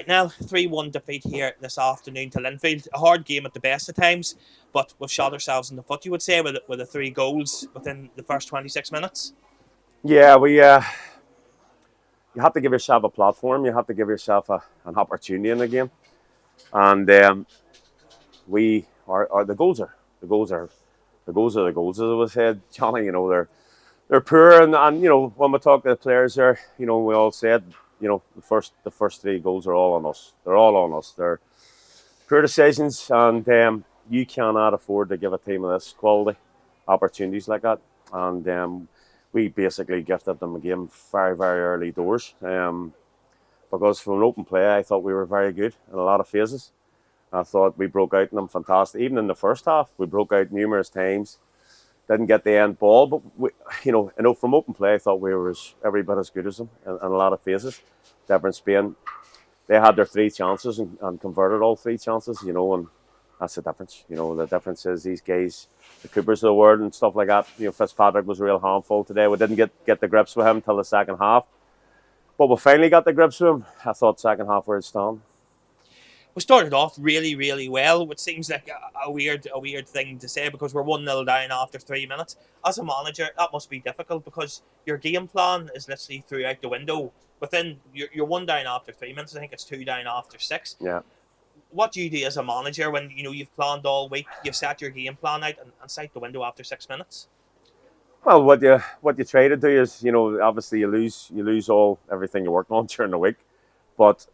Now 3-1 defeat here this afternoon to Linfield. A hard game at the best of times, but we've shot ourselves in the foot, you would say, with the 3 goals within the first 26 minutes. Yeah, you have to give yourself a platform. You have to give yourself an opportunity in the game, and we are the goals are the goals are the goals are the goals, as I was said, Johnny. They're poor, and when we talk to the players there, we all said, the first 3 goals are all on us. They're all on us. They're poor decisions, and you cannot afford to give a team of this quality opportunities like that. And we basically gifted them a game very, very early doors. Because from an open play, I thought we were very good in a lot of phases. I thought we broke out in them fantastic. Even in the first half, we broke out numerous times. Didn't get the end ball, but from open play, I thought we were every bit as good as them in a lot of phases. Difference being, they had their 3 chances and converted all 3 chances. And that's the difference. The difference is these guys, the Coopers of the world and stuff like that. Fitzpatrick was a real handful today. We didn't get the grips with him till the second half, but we finally got the grips with him. I thought second half were outstanding. We started off really, really well, which seems like a weird thing to say because we're 1-0 down after 3 minutes. As a manager, that must be difficult because your game plan is literally through out the window. Within you're 1 down after 3 minutes. I think it's 2 down after 6. Yeah. What do you do as a manager when you've planned all week, you've set your game plan out, and sight the window after 6 minutes? Well, what you try to do is, obviously you lose everything you worked on during the week, but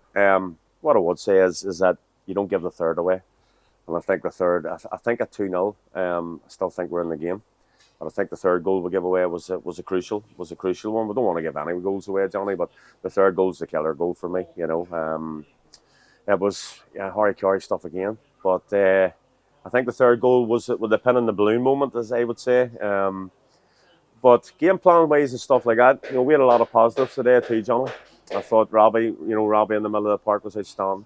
what I would say is that you don't give the third away, and I think the third, I think at 2-0, I still think we're in the game, but I think the third goal we give away was a crucial one. We don't want to give any goals away, Johnny, but the third goal is the killer goal for me. It was Harry Currie stuff again, but I think the third goal was with the pin in the balloon moment, as I would say. But game plan wise and stuff like that, we had a lot of positives today too, Johnny. I thought Robbie in the middle of the park was outstanding.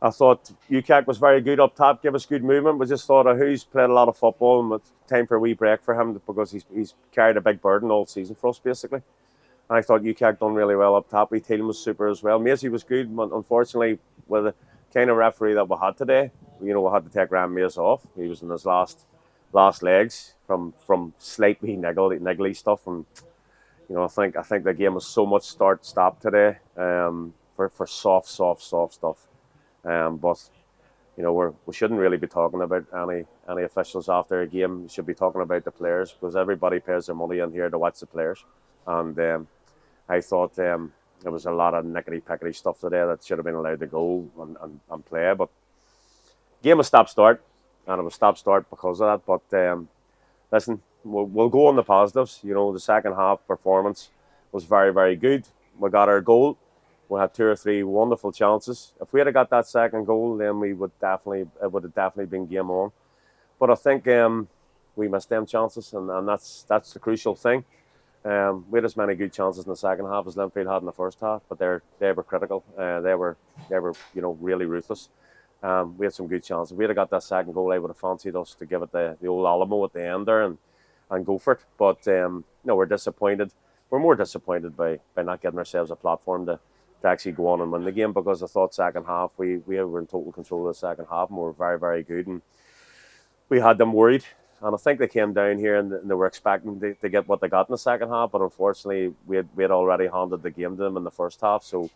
I thought UCAC was very good up top, gave us good movement. We just thought who's played a lot of football, and it's time for a wee break for him because he's carried a big burden all season for us, basically. And I thought UCAC done really well up top. Team was super as well. Maisie was good, but unfortunately, with the kind of referee that we had today, we had to take Ram Mays off. He was in his last legs from slightly niggly stuff, and I think the game was so much start-stop today for soft stuff. But we shouldn't really be talking about any officials after a game. We should be talking about the players because everybody pays their money in here to watch the players. And I thought there was a lot of nickety-pickety stuff today that should have been allowed to go and play. But game was stop-start, and it was stop-start because of that. But listen, we'll go on the positives. The second half performance was very, very good. We got our goal. We had 2 or 3 wonderful chances. If we had got that second goal, then it would have definitely been game on. But I think we missed them chances, and that's the crucial thing. We had as many good chances in the second half as Linfield had in the first half, but they were critical. They were really ruthless. We had some good chances. If we had got that second goal, I would have fancied us to give it the old Alamo at the end there and go for it. But we're disappointed. We're more disappointed by not getting ourselves a platform to actually go on and win the game, because I thought second half we were in total control of the second half and we were very, very good, and we had them worried. And I think they came down here and they were expecting to get what they got in the second half, but unfortunately we had already handed the game to them in the first half. So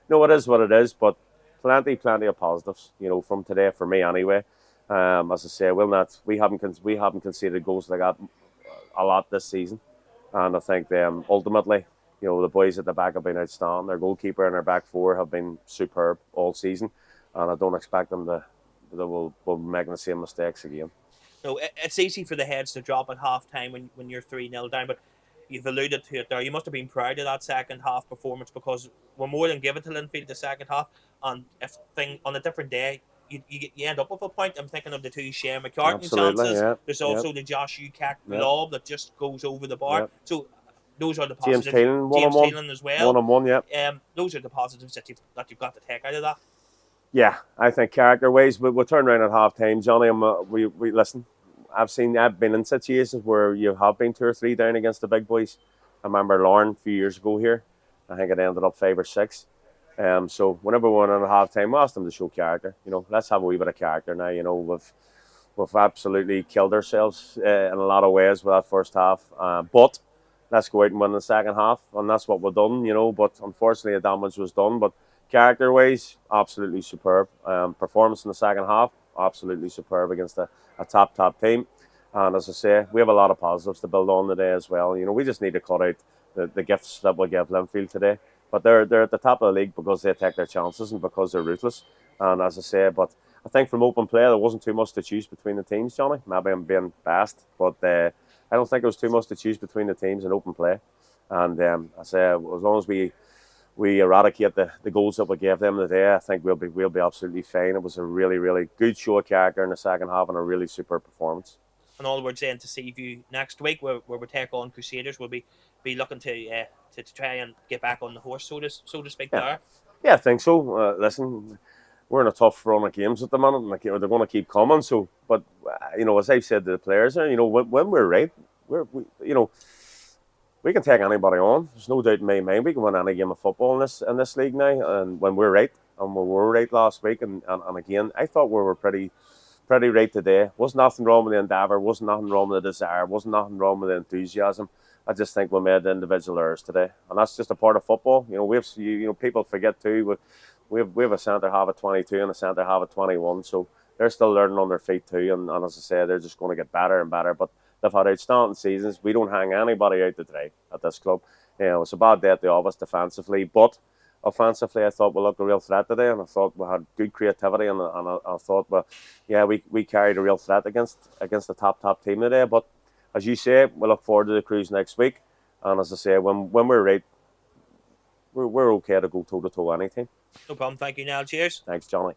it is what it is, but plenty of positives from today for me anyway. As I say, we haven't conceded goals like that a lot this season, and I think ultimately the boys at the back have been outstanding. Their goalkeeper and their back four have been superb all season, and I don't expect them to will make the same mistakes again. No, it's easy for the heads to drop at half time when you're 3-0 down, but you've alluded to it there. You must have been proud of that second half performance because we're more than given to Linfield the second half, and if on a different day you end up with a point. I'm thinking of the 2 Shea McCartney chances. Yeah. There's also the Josh UCAC lob that just goes over the bar. So those are the James positives. Taylor as well. 1-on-1, yeah. Those are the positives that you've got to take out of that. Yeah, I think character-wise, we'll turn around at half-time, Johnny. We listen. I've been in situations where you have been 2 or 3 down against the big boys. I remember Lauren a few years ago here. I think it ended up 5 or 6. So whenever we went on at half time, we asked them to show character. Let's have a wee bit of character now. We've absolutely killed ourselves in a lot of ways with that first half. But let's go out and win the second half, and that's what we've done. But unfortunately, the damage was done. But character-wise, absolutely superb. Performance in the second half, absolutely superb against a top team. And as I say, we have a lot of positives to build on today as well. We just need to cut out the gifts that we'll give Linfield today. But they're at the top of the league because they take their chances and because they're ruthless. And as I say, but I think from open play there wasn't too much to choose between the teams, Johnny. Maybe I'm being biased, but I don't think there was too much to choose between the teams in open play. And I say as long as we eradicate the goals that we gave them today, I think we'll be absolutely fine. It was a really, really good show of character in the second half and a really superb performance. In other words, then to see you next week, where we take on Crusaders, we'll be looking to try and get back on the horse, so to speak. Yeah, There. yeah, I think so. Listen, we're in a tough run of games at the minute, and they're going to keep coming. So, but as I've said to the players, when we're right, we can take anybody on. There's no doubt in my mind we can win any game of football in this league now. And when we're right, and we were right last week, and again, I thought we were pretty right today. Wasn't nothing wrong with the endeavour. Wasn't nothing wrong with the desire. Wasn't nothing wrong with the enthusiasm. I just think we made individual errors today, and that's just a part of football. People forget too. We have a centre half at 22 and a centre half at 21, so they're still learning on their feet too. And as I say, they're just going to get better and better. But they've had outstanding seasons. We don't hang anybody out to dry at this club. It's a bad day at the office defensively, but offensively, I thought we looked a real threat today, and I thought we had good creativity, and I thought, we carried a real threat against the top team today. But as you say, we look forward to the cruise next week, and as I say, when we're right, we're okay to go toe to toe any team. No problem. Thank you, Niall. Cheers. Thanks, Johnny.